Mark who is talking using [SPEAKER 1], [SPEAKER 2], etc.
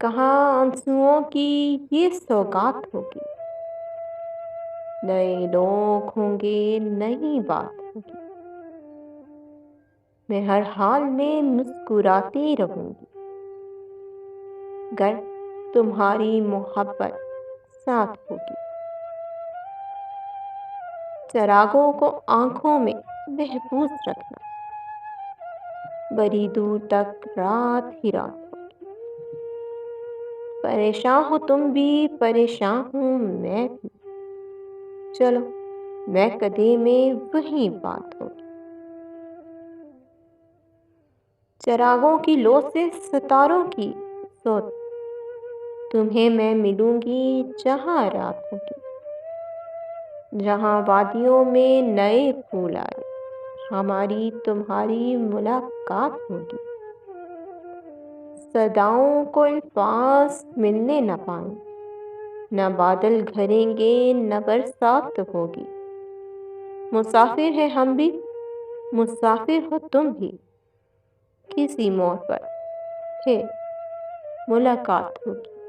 [SPEAKER 1] کہاں آنسوؤں کی یہ سوگات ہوگی، نئے لوگ ہوں گے، نئی بات ہوگی، میں ہر حال میں مسکراتی رہوں گی، گر تمہاری محبت ساتھ ہوگی۔ چراغوں کو آنکھوں میں محفوظ رکھنا، بڑی دور تک رات ہی رات ہوگی۔ پریشان ہو تم بھی، پریشان ہوں میں بھی، چلو میں کدے میں وہی بات ہوگی۔ چراغوں کی لو سے ستاروں کی سوت، تمہیں میں ملوں گی جہاں رات ہوگی، جہاں وادیوں میں نئے پھول آئے، ہماری تمہاری ملاقات ہوگی۔ صداؤں کو الفاظ ملنے نہ پائیں، نہ بادل گھریں گے نہ برسات ہوگی۔ مسافر ہیں ہم بھی، مسافر ہو تم بھی، کسی موڑ پر پھر ملاقات ہوگی۔